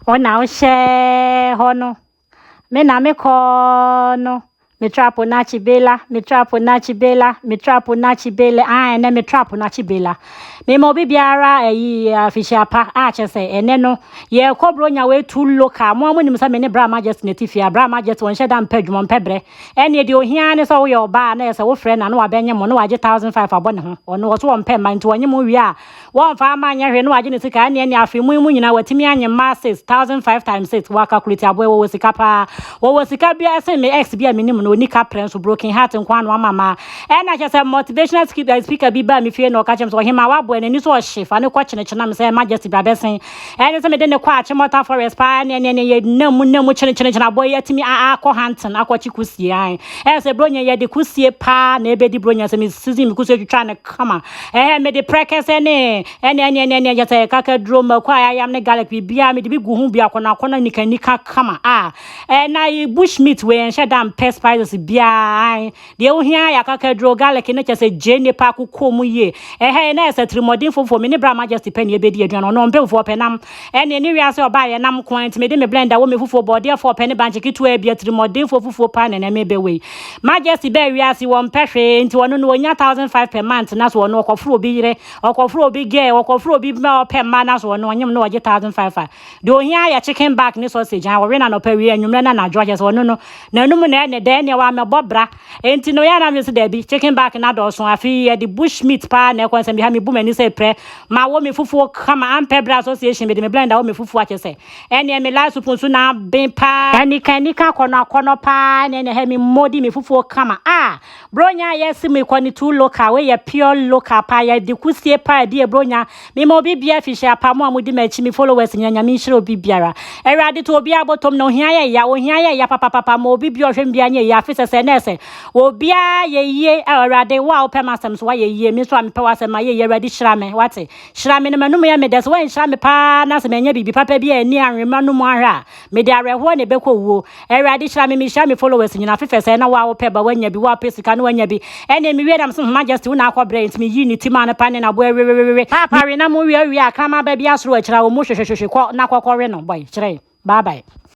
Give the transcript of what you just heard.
Ona she hono. Me na me kono. Me trapo na chibela, me trapo na chibela, me trapo na chibela. Ah, na me trapo na chibela. Me mo bibiara afishapa chese ene no ye kobro nya we too local. Mo amunim sa me ne bra majesty netifia, bra majesty won sheda mpadwuma mpebre. Ene de ohia ne so wo ye oba na se wo frɛ na no abenye mo no waje 1500 abone ho. Ono wo so wo mpɛ man to onye mo wi a won fa ama nya hwe no waje ne sika ene afi mu nyina watimi anye ma 6005 times 6 wa calculate aboy wo sika pa. Wo sika bia se me ex bia minim no nika pren so broken heart nkwa no mama na je say motivational speaker bi ba me fie no ka chem so hima wa bo ni so hyefa ne kwa chenechena me say majesty bra besen se me de ne kwa chemota forest pa ne ye namu chenechena boy yatimi akọ hunting akọ kusie an se bronya ye de kusie pa na ebe di bronya se me season me kusie twitwa ne kama me de prekese ne je say kaka droma kwa ayam ne garlic bi bia me de bi gu hu bia akọ nika kama na bush meat we en shedam pest spices bia de ohia ya kaka dro garlic ne chese jene pa kokomu ye na ese trimodin fofo me ne bra majesty pen ye bedi aduan no mpe fofo penam ne wiase oba ye nam kwant me de me blender wo me fofo body for pen banche kitu e bia trimodin fofo pa ne me be we majesty be wiase wo mpehwe nti wono no onya 1500 per month na so wono okofro obi yire okofro obi ge okofro obi ma per man na so wono onyem no oje 1500 de ohia ya chicken back ne sausage ha wo we na no pa wi anwumre na George so wono no na num na ne de ne wa me bobra enti no ya na me se da bi chicken back na do so afi the bush meat pa na kon se bi ha me bu mani se pre ma wo me fufu kama ampe bra association me de me blender wo me fufu ache se ene me la soup so na ben pa nika kono pa ne ha me modi me fufu kama bronya yes me kwani too local we ya pure local pa ya de kusie pa de bronya me mo bibia fisha pa mo amudi ma chi me followers nyanya me hire obi biara erade to obi abotom no hia ya papa mo bibia ohwem bia nya ya afise se na se obia ye erade wa opemasem so wa ye me so am pe wasem ma ye erade hyirame wate hyirame ne manum ya me des wa hyirame pa na se menya bibi papa bia ani anwema no mu ahra me de areho ne bekowuo erade hyirame me hyirame followers nyina afise se na wa opeba wanya bi wa pesika na wanya bi ene me wi dam so majesty una akobra ntimi yi ni tima na pa ne na bo ewe papa re na mo wi akama ba bia soro akira wo mo hwehwehwe ko na kokore no boy kire bye bye